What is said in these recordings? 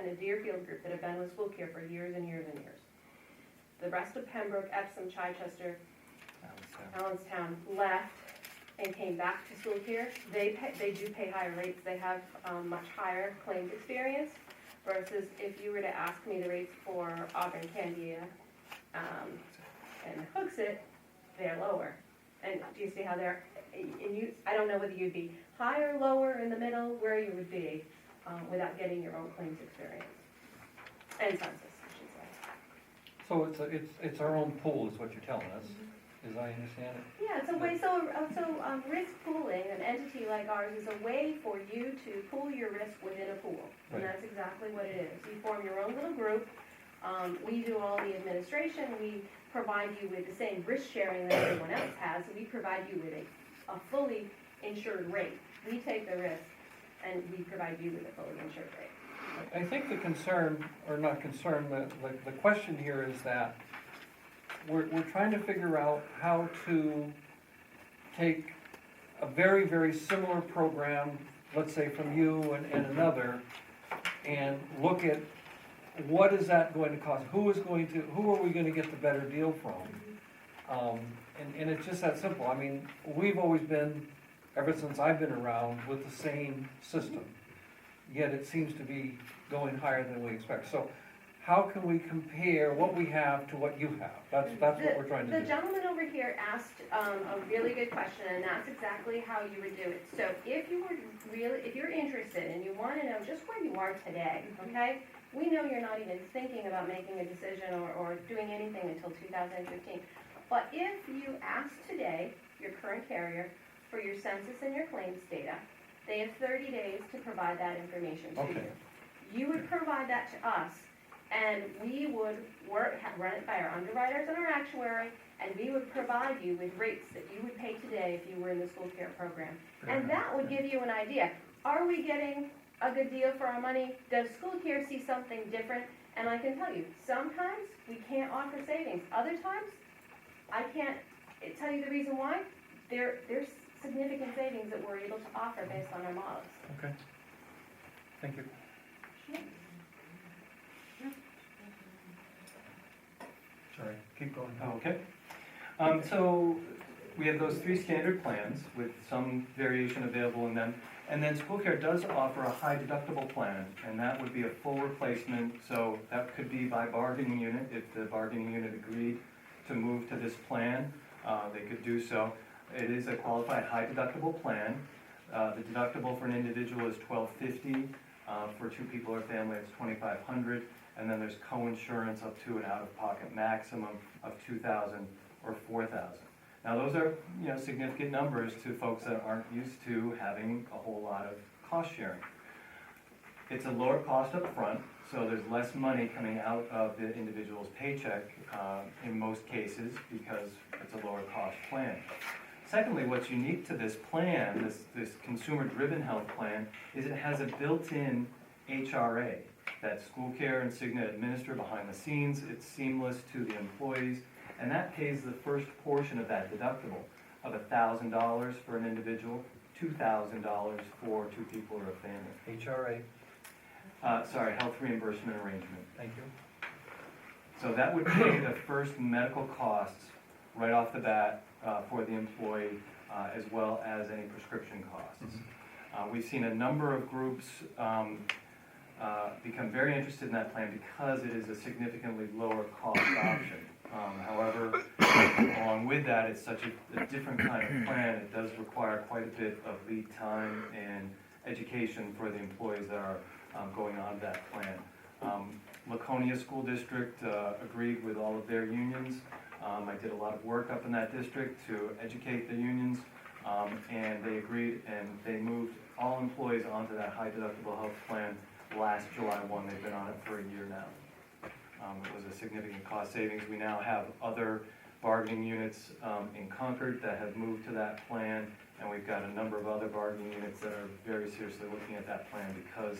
and a Deerfield group that have been with school care for years and years and years. The rest of Pembroke, Epsom, Chichester, Allenstown left and came back to school care. They do pay higher rates. They have much higher claims experience versus if you were to ask me the rates for Auburn, Candia, and Hooksett, they're lower. And do you see how they're, I don't know whether you'd be higher, lower, in the middle, where you would be without getting your own claims experience. And census, I should say. So it's our own pool is what you're telling us, as I understand it? Yeah, it's a way, so risk pooling, an entity like ours, is a way for you to pool your risk within a pool. And Right. that's exactly what it is. You form your own little group. We do all the administration. We provide you with the same risk sharing that everyone else has. We provide you with a fully insured rate. We take the risk, and we provide you with a fully insured rate. I think the concern, or not concern, the question here is that we're trying to figure out how to take a very, very similar program, let's say from you and another, and look at what is that going to cost? Who are we going to get the better deal from? And it's just that simple. I mean, we've always been, ever since I've been around, with the same system. Yet it seems to be going higher than we expect. So how can we compare what we have to what you have? That's what we're trying to do. The gentleman over here asked a really good question, and that's exactly how you would do it. So if you're interested and you want to know just where you are today, okay? We know you're not even thinking about making a decision or doing anything until 2015. But if you ask today your current carrier for your census and your claims data, they have 30 days to provide that information to Okay. you. You would provide that to us, and we would run it by our underwriters and our actuary, and we would provide you with rates that you would pay today if you were in the school care program. And that would give you an idea. Are we getting a good deal for our money? Does school care see something different? And I can tell you, sometimes we can't offer savings. Other times, I can't tell you the reason why. There's significant savings that we're able to offer based on our models. Okay. Thank you. Sorry, keep going. Okay. So we have those three standard plans with some variation available in them. And then school care does offer a high deductible plan, and that would be a full replacement. So that could be by bargaining unit. If the bargaining unit agreed to move to this plan, they could do so. It is a qualified high deductible plan. The deductible for an individual is $1,250. For two people or family, it's $2,500. And then there's co-insurance up to an out-of-pocket maximum of $2,000 or $4,000. Now those are, significant numbers to folks that aren't used to having a whole lot of cost sharing. It's a lower cost up front, so there's less money coming out of the individual's paycheck in most cases because it's a lower cost plan. Secondly, what's unique to this plan, this consumer-driven health plan, is it has a built-in HRA that school care and Cigna administer behind the scenes. It's seamless to the employees, and that pays the first portion of that deductible of $1,000 for an individual, $2,000 for two people or a family. HRA. Health reimbursement arrangement. Thank you. So that would pay the first medical costs right off the bat for the employee, as well as any prescription costs. We've seen a number of groups become very interested in that plan because it is a significantly lower cost option. However, along with that, it's such a different kind of plan. It does require quite a bit of lead time and education for the employees that are going on that plan. Laconia School District agreed with all of their unions. I did a lot of work up in that district to educate the unions, and they agreed, and they moved all employees onto that high deductible health plan last July 1. They've been on it for a year now. It was a significant cost savings. We now have other bargaining units in Concord that have moved to that plan, and we've got a number of other bargaining units that are very seriously looking at that plan because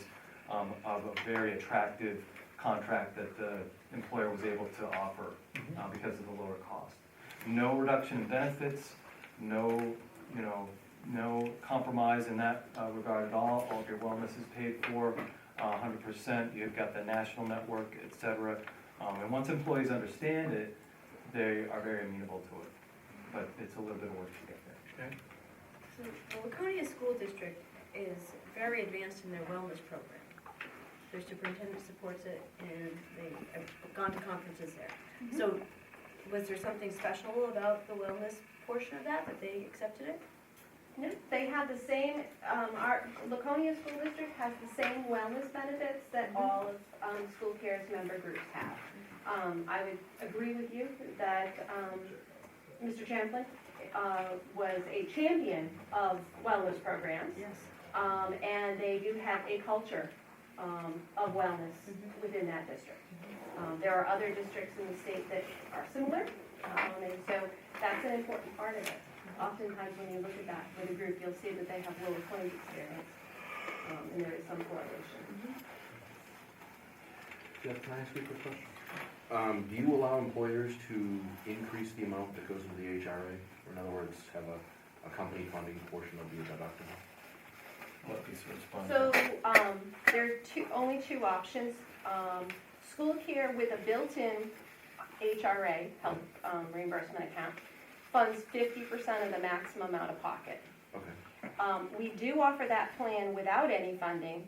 of a very attractive contract that the employer was able to offer because of the lower cost. No reduction in benefits, no compromise in that regard at all. All of your wellness is paid for. 100%. You've got the national network, et cetera. And once employees understand it, they are very amenable to it. But it's a little bit of work to get there. Okay. So the Laconia School District is very advanced in their wellness program. Their superintendent supports it, and they've gone to conferences there. So was there something special about the wellness portion of that they accepted it? No, they have the same, our Laconia School District has the same wellness benefits that all of School Care's member groups have. I would agree with you that Mr. Champlin was a champion of wellness programs. Yes. And they do have a culture of wellness within that district. There are other districts in the state that are similar, and so that's an important part of it. Oftentimes when you look at that with a group, you'll see that they have lower claims experience, and there is some correlation. Jeff, can I ask you a quick question? Do you allow employers to increase the amount that goes into the HRA? Or in other words, have a company funding portion of the deductible? What piece of respond? So there are only two options. School Care with a built-in HRA, health reimbursement account, funds 50% of the maximum out of pocket. Okay. We do offer that plan without any funding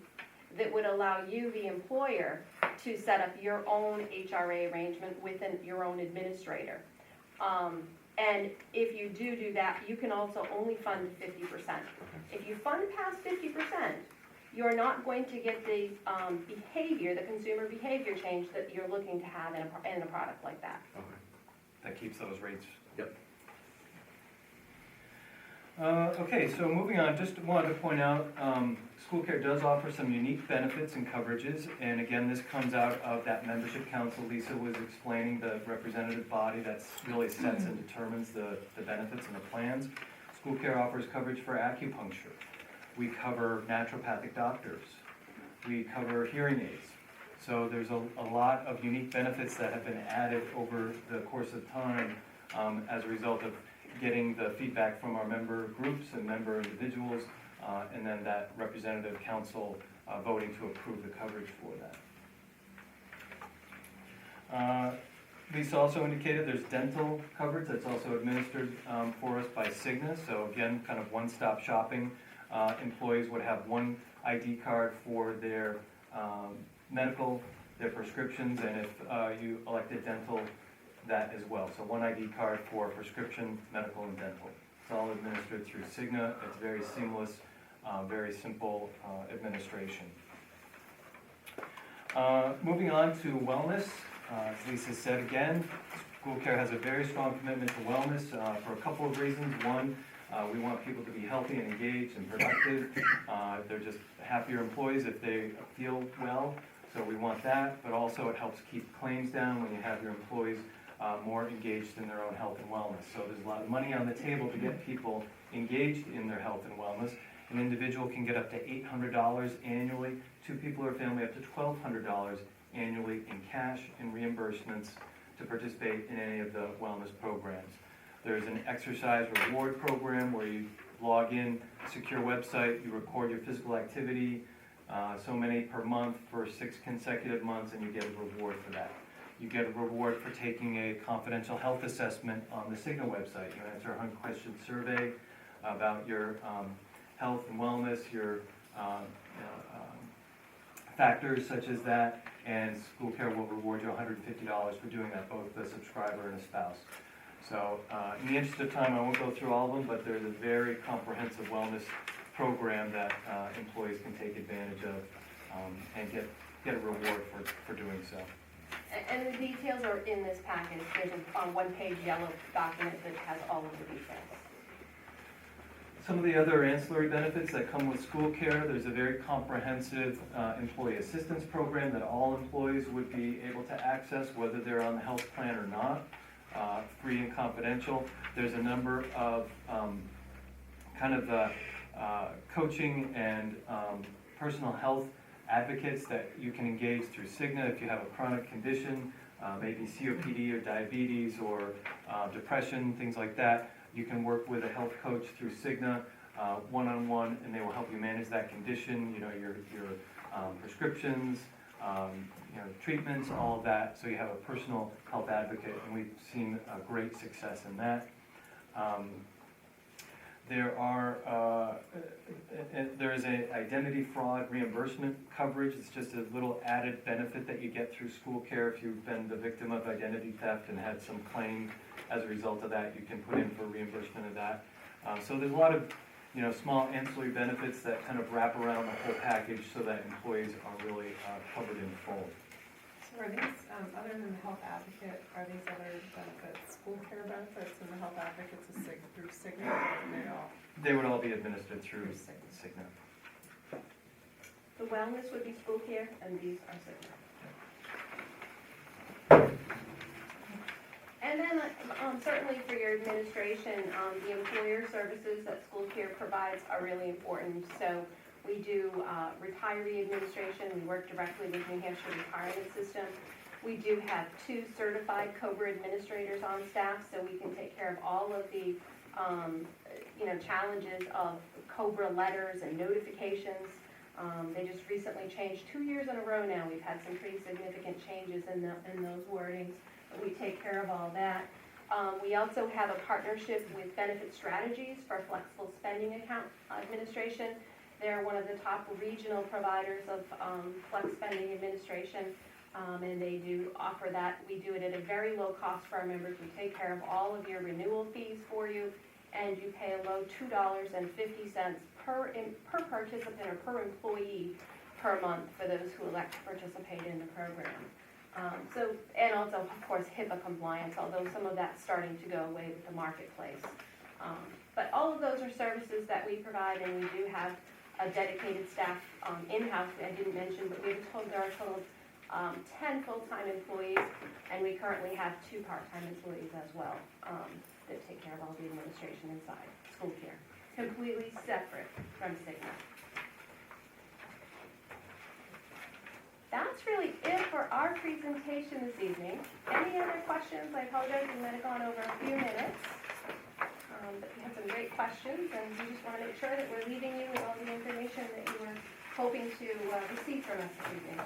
that would allow you, the employer, to set up your own HRA arrangement with your own administrator. And if you do that, you can also only fund 50%. If you fund past 50%, you're not going to get the behavior, the consumer behavior change that you're looking to have in a product like that. Okay. That keeps those rates. Yep. Okay, so moving on, just wanted to point out, School Care does offer some unique benefits and coverages, and again, this comes out of that membership council Lisa was explaining, the representative body that really sets and determines the benefits and the plans. School Care offers coverage for acupuncture. We cover naturopathic doctors. We cover hearing aids. So there's a lot of unique benefits that have been added over the course of time as a result of getting the feedback from our member groups and member individuals, and then that representative council voting to approve the coverage for that. Lisa also indicated there's dental coverage that's also administered for us by Cigna. So again, kind of one-stop shopping. Employees would have one ID card for their medical, their prescriptions, and if you elected dental, that as well. So one ID card for prescription, medical, and dental. It's all administered through Cigna. It's very seamless, very simple administration. Moving on to wellness, as Lisa said again, School Care has a very strong commitment to wellness for a couple of reasons. One, we want people to be healthy and engaged and productive. They're just happier employees if they feel well, so we want that, but also it helps keep claims down when you have your employees more engaged in their own health and wellness. So there's a lot of money on the table to get people engaged in their health and wellness. An individual can get up to $800 annually, two people or family up to $1,200 annually in cash and reimbursements to participate in any of the wellness programs. There's an exercise reward program where you log in, secure website, you record your physical activity, so many per month for 6 consecutive months, and you get a reward for that. You get a reward for taking a confidential health assessment on the Cigna website. You answer a 100-question survey about your health and wellness, your factors such as that, and School Care will reward you $150 for doing that, both the subscriber and a spouse. So in the interest of time, I won't go through all of them, but there's a very comprehensive wellness program that employees can take advantage of and get a reward for doing so. And the details are in this package. There's a one-page yellow document that has all of the details. Some of the other ancillary benefits that come with School Care, there's a very comprehensive employee assistance program that all employees would be able to access, whether they're on the health plan or not, free and confidential. There's a number of coaching and personal health advocates that you can engage through Cigna if you have a chronic condition, maybe COPD or diabetes or depression, things like that. You can work with a health coach through Cigna one-on-one, and they will help you manage that condition. You know, your prescriptions, treatments, all of that, so you have a personal health advocate, and we've seen a great success in that. There is a identity fraud reimbursement coverage. It's just a little added benefit that you get through school care. If you've been the victim of identity theft and had some claim as a result of that, you can put in for reimbursement of that. So there's a lot of, small ancillary benefits that kind of wrap around the whole package so that employees are really covered in full. So are these, other than the health advocate, are these other benefits, school care benefits and the health advocates through Cigna, or they all? They would all be administered through Through Cigna. The wellness would be school care, and these are Cigna. And then, certainly for your administration, the employer services that school care provides are really important. So we do retiree administration. We work directly with New Hampshire Retirement System. We do have 2 certified COBRA administrators on staff, so we can take care of all of the, challenges of COBRA letters and notifications. They just recently changed 2 years in a row now. We've had some pretty significant changes in those wordings. We take care of all that. We also have a partnership with Benefit Strategies for flexible spending account administration. They're one of the top regional providers of flex spending administration, and they do offer that. We do it at a very low cost for our members. We take care of all of your renewal fees for you, and you pay a low $2.50 per participant or per employee per month for those who elect to participate in the program. And also, of course, HIPAA compliance, although some of that's starting to go away with the marketplace. But all of those are services that we provide, and we do have a dedicated staff in-house. I didn't mention, but there are a total of 10 full-time employees, and we currently have 2 part-time employees as well that take care of all the administration inside school care, completely separate from Cigna. That's really it for our presentation this evening. Any other questions? I apologize, we might have gone over a few minutes. But we had some great questions, and we just want to make sure that we're leaving you with all the information that you were hoping to receive from us this evening.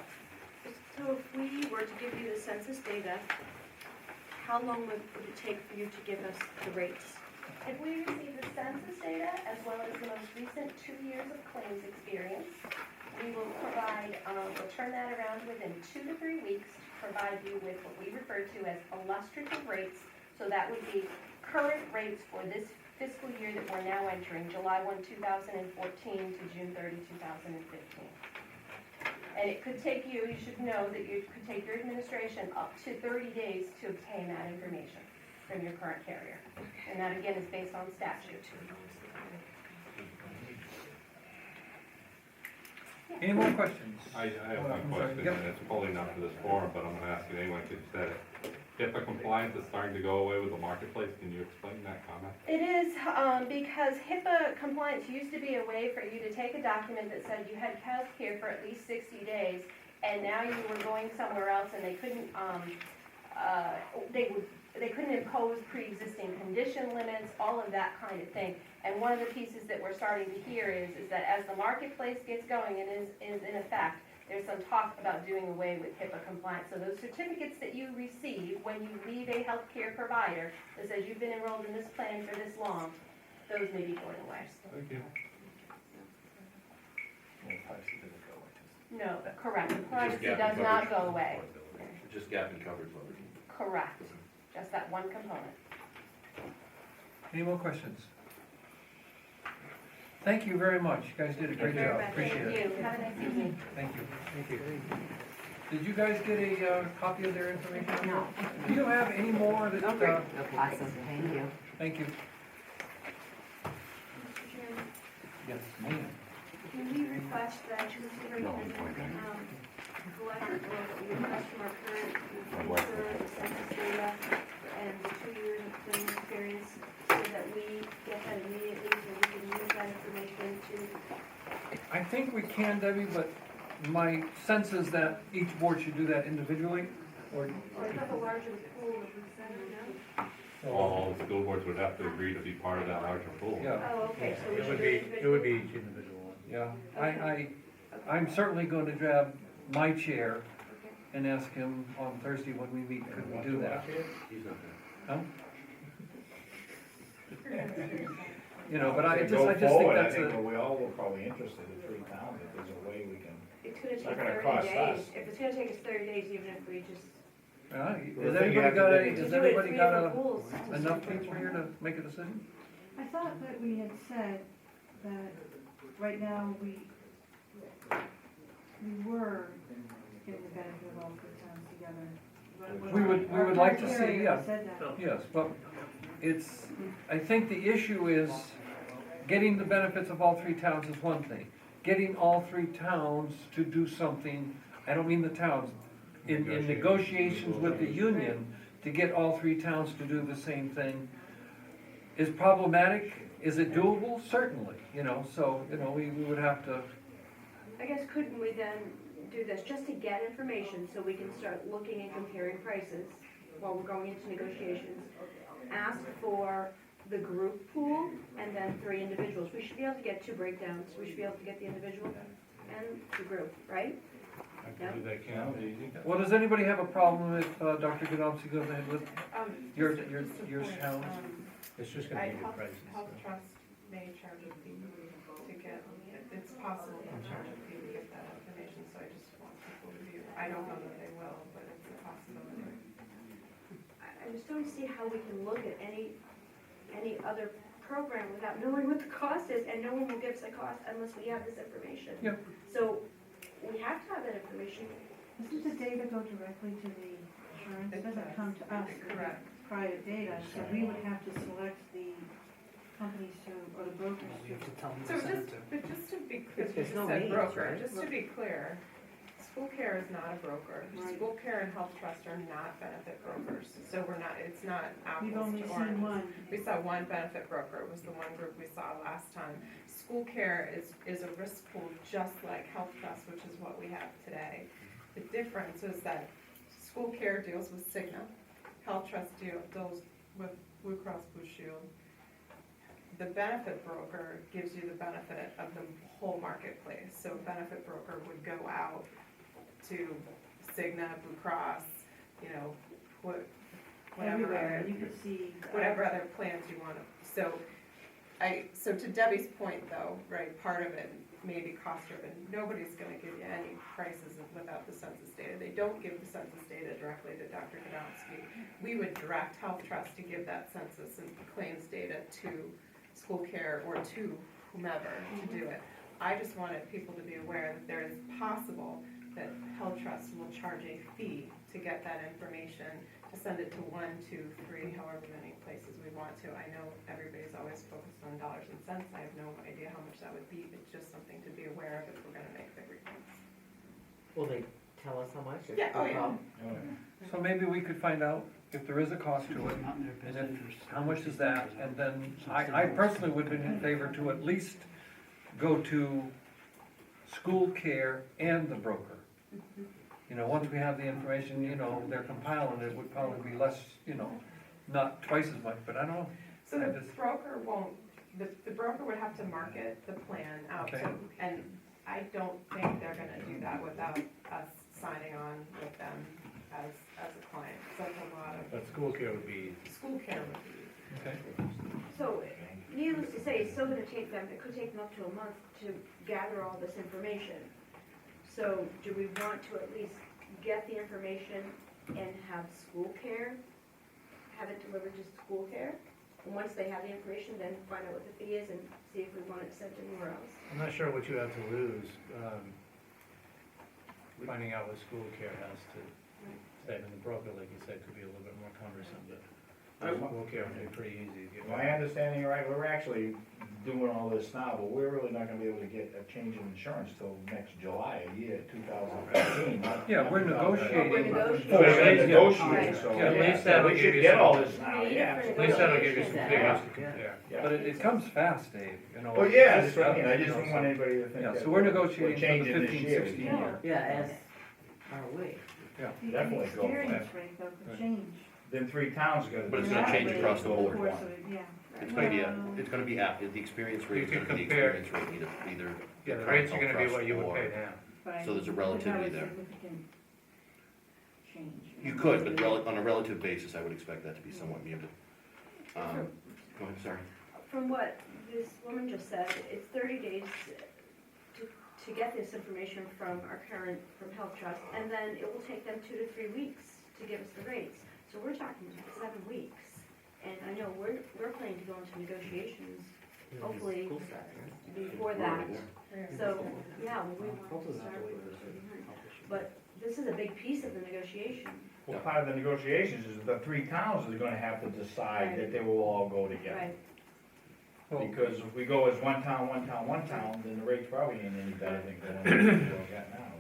So if we were to give you the census data, how long would it take for you to give us the rates? If we receive the census data as well as the most recent 2 years of claims experience, we will provide, we'll turn that around within 2 to 3 weeks to provide you with what we refer to as illustrative rates. So that would be current rates for this fiscal year that we're now entering, July 1, 2014 to June 30, 2015. And it could take you should know that it could take your administration up to 30 days to obtain that information from your current carrier. And that again is based on statute. Any more questions? I have one I'm sorry. question, Yep. and it's probably not for this forum, but I'm gonna ask it anyway, because you said it. HIPAA compliance is starting to go away with the marketplace, can you explain that comment? It is because HIPAA compliance used to be a way for you to take a document that said you had health care for at least 60 days, and now you were going somewhere else and they couldn't they couldn't impose pre-existing condition limits, all of that kind of thing. And one of the pieces that we're starting to hear is that as the marketplace gets going and is in effect, there's some talk about doing away with HIPAA compliance. So those certificates that you receive when you leave a healthcare provider that says you've been enrolled in this plan for this long, those may be going away. Thank you. No, correct. The It's just privacy gap does in not coverage. go away. It's just gap in coverage leverage. Correct. Just that one component. Any more questions? Thank you very much. You guys did a great job. Appreciate it. Thank you. Have a nice evening. Thank you. Thank you. Did you guys get a copy of their information? No. Do you have any more that, Awesome, thank you. thank you. Mr. Chairman, Yes, ma'am. can we request that you superintendent, collect, or that we request from our current user the census data and the 2 years of claim experience so that we get that immediately so we can use that information to. I think we can, Debbie, but my sense is that each board should do that individually, or, I have a larger pool of percentage now. All school boards would have to agree to be part of that larger pool. yeah, Oh, okay, so we It should would do be, it it would be each individual one. yeah. I'm certainly going to grab my chair and ask him on Thursday when we meet, could we do that? He's not there. Huh? You know, but I To just go think forward, that's I think a, we all were probably interested in 3 towns, if there's a way we can. It's gonna It's take not gonna 30 cost days, us. if it's gonna take us 30 days, even if we just. Well, has the thing you anybody have to got, do a- is- has do it at anybody 3 got different pools. enough people here to make a decision? I thought that we had said that right now we were getting the benefit of all 3 towns together. We would like to see, Criteria yeah. said that. Yes, but it's, I think the issue is getting the benefits of all 3 towns is one thing. Getting all 3 towns to do something, I don't mean the towns, in negotiations with the union, to get all 3 towns to do the same thing is problematic. Is it doable? Certainly, you know, so, you know, we would have to, I guess couldn't we then do this, just to get information, so we can start looking and comparing prices while we're going into negotiations? Ask for the group pool and then 3 individuals. We should be able to get 2 breakdowns. We should be able to get the individual and the group, right? No? well, does anybody have a problem if Dr. Godomsky goes ahead with your Just a point, challenge? It's just Health Trust may charge a fee to get, it's possible they'll charge a fee to get that information, so I just want people to be, I don't know that they will, but it's a possibility. I just don't see how we can look at any other program without knowing what the cost is, and no one will give us a cost unless we have this information. Yeah. So, we have to have that information. Doesn't the data go directly to the insurance? It doesn't come to us with Correct. private data, so we would have to select the companies to, or the brokers to. But just to be clear, you There's just no said names, broker, right? just to be clear, School Care is not a broker. Right. School Care and Health Trust are not benefit brokers, so we're not, it's not We've apples only to seen oranges. one. We saw one benefit broker, it was the one group we saw last time. School Care is a risk pool just like Health Trust, which is what we have today. The difference is that School Care deals with Cigna, Health Trust deals with Blue Cross Blue Shield. The benefit broker gives you the benefit of the whole marketplace, so a benefit broker would go out to Cigna, Blue Cross, you know, whatever Everywhere, other, you could see. whatever other plans you want. So to Debbie's point though, right, part of it may be cost driven. Nobody's gonna give you any prices without the census data. They don't give the census data directly to Dr. Godomsky. We would direct Health Trust to give that census and claims data to School Care or to whomever to do it. I just wanted people to be aware that there is possible that Health Trust will charge a fee to get that information, to send it to 1, 2, 3, however many places we want to. I know everybody's always focused on dollars and cents. I have no idea how much that would be. It's just something to be aware of if we're gonna make big refunds. Will they tell us how much? Yeah, oh, yeah. So maybe we could find out if there is a cost to it, and if, how much is that, and then I personally would be in favor to at least go to School Care and the broker. You know, once we have the information, you know, they're compiling it, would probably be less, you know, not twice as much, but I don't know. So I the just- broker won't, the broker would have to market the plan out Okay. to, and I don't think they're gonna do that without us signing on with them as a client. So that's a lot of, But School Care would be. School Care would be. Okay. So, needless to say, it's still gonna take them, it could take them up to a month to gather all this information. So, do we want to at least get the information and have School Care, have it delivered to School Care? And once they have the information, then find out what the fee is and see if we want it sent anywhere else. I'm not sure what you have to lose, finding out what School Care has to say, and the broker, like you said, could be a little bit more cumbersome, but School Care would be pretty easy to get. My understanding, right, we're actually doing all this now, but we're really not gonna be able to get a change in insurance till next July, a year, 2015. Yeah, we're negotiating. We're negotiating. Oh, we're negotiating, Right. so, Yeah, at least that'll we give should you get some- all this now, We need yeah. it for At least that'll give you some negotiations. figures to compare. Yeah. But it comes fast, Dave, you know. Well, yeah, it's that's what I mean, I you just know, don't want so- anybody to think Yeah, that so we're negotiating for the changing this 15, year. 16 No. year. Yeah, as are we. The Definitely go for experience that. rate though could Right. change. Then 3 towns gotta. But it's gonna change across the board. Of course, yeah. It's gonna be, Well- it's gonna be, the experience You rate is could gonna be the compare- experience rate, either. Yeah, the current rates are health gonna be trust what you would or- pay now. But So there's a you could have relativity there. significant change. You could, but on a relative basis, I would expect that to be somewhat muted. Go ahead, sorry. From what this woman just said, it's 30 days to get this information from our current, from Health Trust, and then it will take them 2 to 3 weeks to give us the rates. So we're talking 7 weeks. And I know we're planning to go into negotiations, hopefully, before that. So, yeah, we want to start with, but this is a big piece of the negotiation. Well, part of the negotiations is the three towns are gonna have to decide that they will all go together. Right. Well, Because if we go as one town, then the rates probably ain't any better than going with what we got now.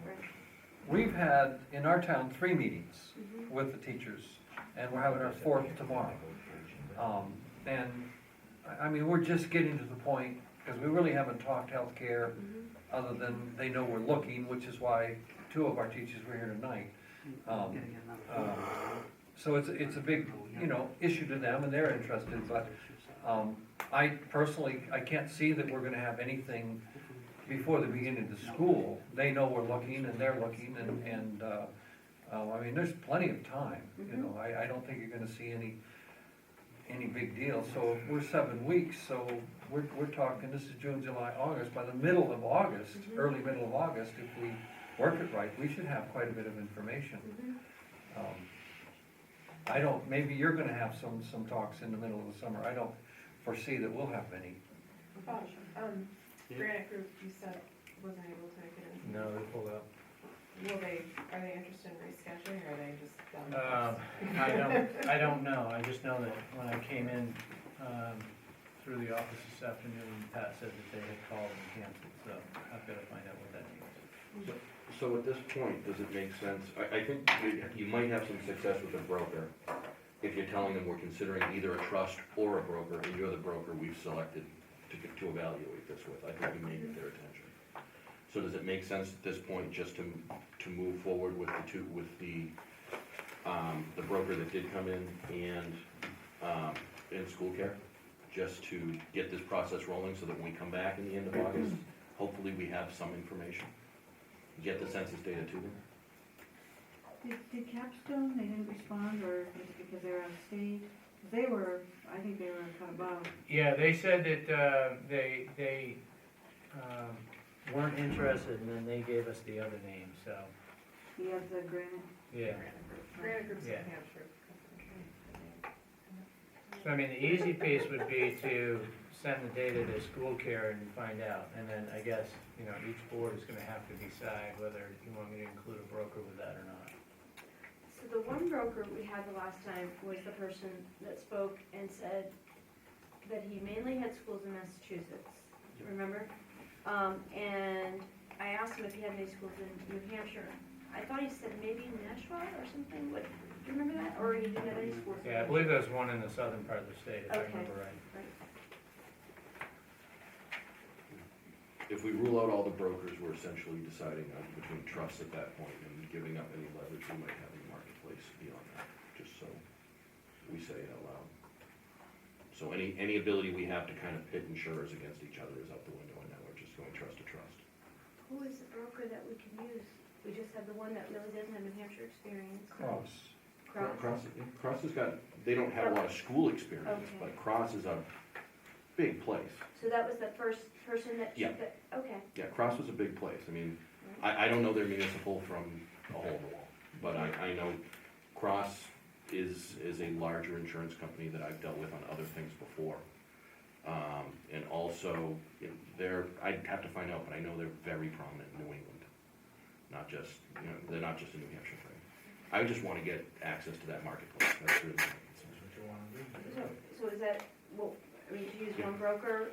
we've had, in our town, 3 meetings Mhm. with the teachers, and we're having our 4th tomorrow. And, I mean, we're just getting to the point, because we really haven't talked healthcare, Mhm. other than they know we're looking, which is why 2 of our teachers were here tonight. So it's a big, issue to them, and they're interested, but, I personally, I can't see that we're gonna have anything before the beginning of the school. They know we're looking, and they're looking, and, I mean, there's plenty of time, I don't think you're gonna see any big deal. So if we're 7 weeks, so we're talking, this is June, July, August, by the middle of August, early middle of August, if we work it right, we should have quite a bit of information. I don't, maybe you're gonna have some talks in the middle of the summer, I don't foresee that we'll have many. Granite Group, you said wasn't able to make it in. No, they pulled out. Are they interested in rescheduling, or are they just done? I don't know, I just know that when I came in, through the office this afternoon, Pat said that they had called and canceled, so I've gotta find out what that means. So at this point, does it make sense, I think you might have some success with a broker if you're telling them we're considering either a trust or a broker, and you're the broker we've selected to evaluate this with. I think we may get their attention. So does it make sense at this point just to move forward with the broker that did come in and school care? Just to get this process rolling so that when we come back in the end of August, hopefully we have some information? Get the census data to them? Did Capstone, they didn't respond, or is it because they were out of state? 'Cause they were, I think they were kind of bummed. Yeah, they said that, they weren't interested, and then they gave us the other name, so, You have the granite. yeah. Granite Group's in Yeah. Hampshire. So, I mean, the easy piece would be to send the data to school care and find out, and then I guess, each board is gonna have to decide whether you want me to include a broker with that or not. So the one broker we had the last time was the person that spoke and said that he mainly had schools in Massachusetts, remember? And I asked him if he had any schools in New Hampshire. I thought he said maybe Nashua or something, do you remember that? Or he didn't have any schools in Yeah, I believe there's one in the southern part of the state, if I Okay. remember right. Right. If we rule out all the brokers, we're essentially deciding between trusts at that point and giving up any leverage we might have in the marketplace beyond that, just so we say it out loud. So any ability we have to kind of pit insurers against each other is out the window, and now we're just going trust to trust. Who is the broker that we can use? We just have the one that really doesn't have New Hampshire experience. Cross. Cross has got, they don't have a lot of school experience, Okay. but Cross is a big place. So that was the first person that Yeah. took it? Okay. Yeah, Cross was a big place. I mean, I don't know their municipal from a hole in the wall, but I know Cross is a larger insurance company that I've dealt with on other things before. And also, I'd have to find out, but I know they're very prominent in New England. Not just, they're not just a New Hampshire thing. I just want to get access to that marketplace. That's really my concern. That's what you wanna do. So is that, to use one broker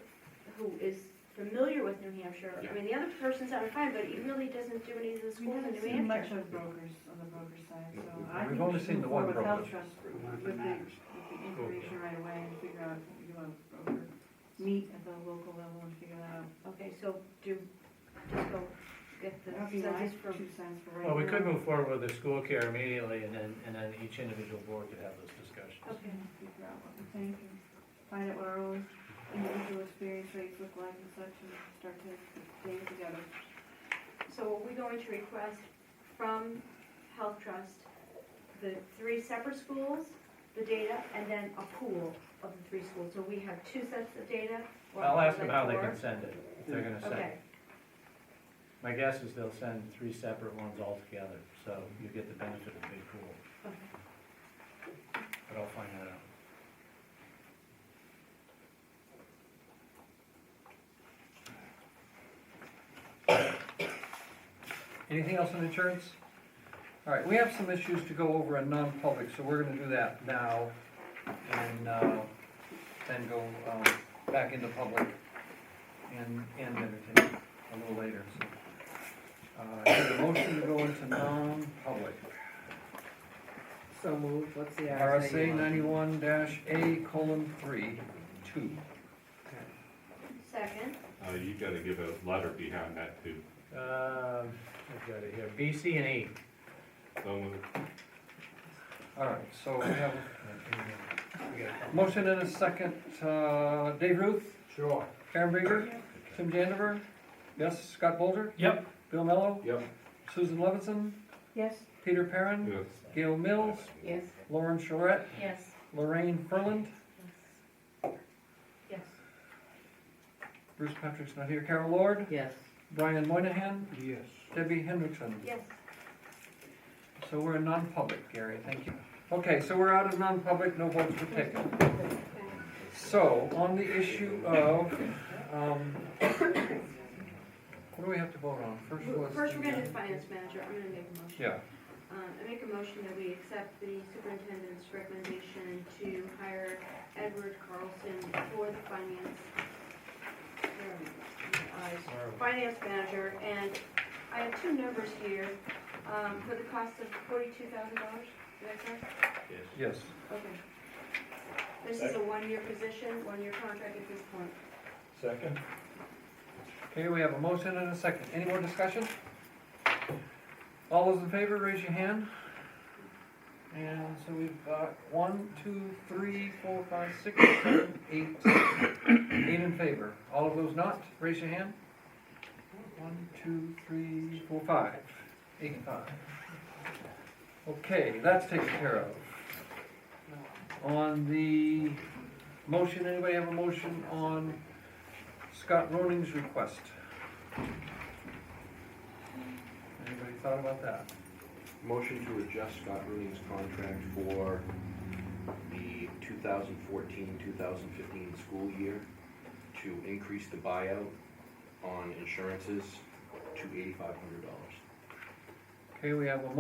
who is familiar with New Hampshire? Yeah. I mean, the other person sounded fine, but he really doesn't do any of the We schools in haven't New seen much Hampshire. of brokers on the broker side, so We've I think only we should seen move the one forward with broker. Health Trust with the information right away and figure out if you want a broker. Meet at the local level and figure that out. Okay, so just go get the That'd be my census for, 2 cents for right now. Well, we could move forward with the school care immediately, and then each individual board could have those discussions. okay. Figure out what we think. find out what our own individual experience rates look like and such, and start to lay it together. So are we going to request from Health Trust the 3 separate schools, the data, and then a pool of the 3 schools? So we have 2 sets of data? or I'll ask them like how they 4? can send it, if they're gonna send Okay, it. My guess is they'll send 3 separate ones all together, so you get the benefit of the big pool, okay. but I'll find that out. Anything else on insurance? All right, we have some issues to go over in non-public, so we're gonna do that now, and, then go, back into public and entertain a little later, so. I need a motion to go into non-public. So moved, what's the RSA 91-A:3, 2. Second, You gotta give a letter behind that too. I've got it here, B, C, and E. So moved. All right, so we have We got a a couple. motion and a second. Dave Ruth, Sure. Karen Brieger, Tim Jandiver, yes, Scott Bolger, Yep. Bill Mello, Yep. Susan Levinson, Yes? Peter Perrin, Yes. Gail Mills, Yes. Lauren Charette, yes. Lorraine Furland, Yes. Bruce Patrick's not here, Carol Lord, Yes. Brian Moynihan, Yes. Debbie Hendrickson. Yes. So we're in non-public, Gary, thank you. Okay, so we're out of non-public, no votes were taken. So, on the issue of, what do we have to vote on? First was. First, we're gonna do the finance manager, I'm gonna make a motion. Yeah, I make a motion that we accept the superintendent's recommendation to hire Edward Carlson for the finance, finance manager, and I have 2 numbers here, for the cost of $42,000, is that correct? Yes. yes. Okay. This is a 1-year position, 1-year contract at this point. Second? Okay, we have a motion and a second. Any more discussion? All those in favor, raise your hand. And so we've got 1, 2, 3, 4, 5, 6, 7, 8. 8 in favor. All of those not, raise your hand. 1, 2, 3, 4, 5. 8 and 5. Okay, that's taken care of. On the motion, anybody have a motion on Scott Roning's request? Anybody thought about that? Motion to adjust Scott Rooney's contract for the 2014-2015 school year to increase the buyout on insurances to $8,500. Okay, we have a motion.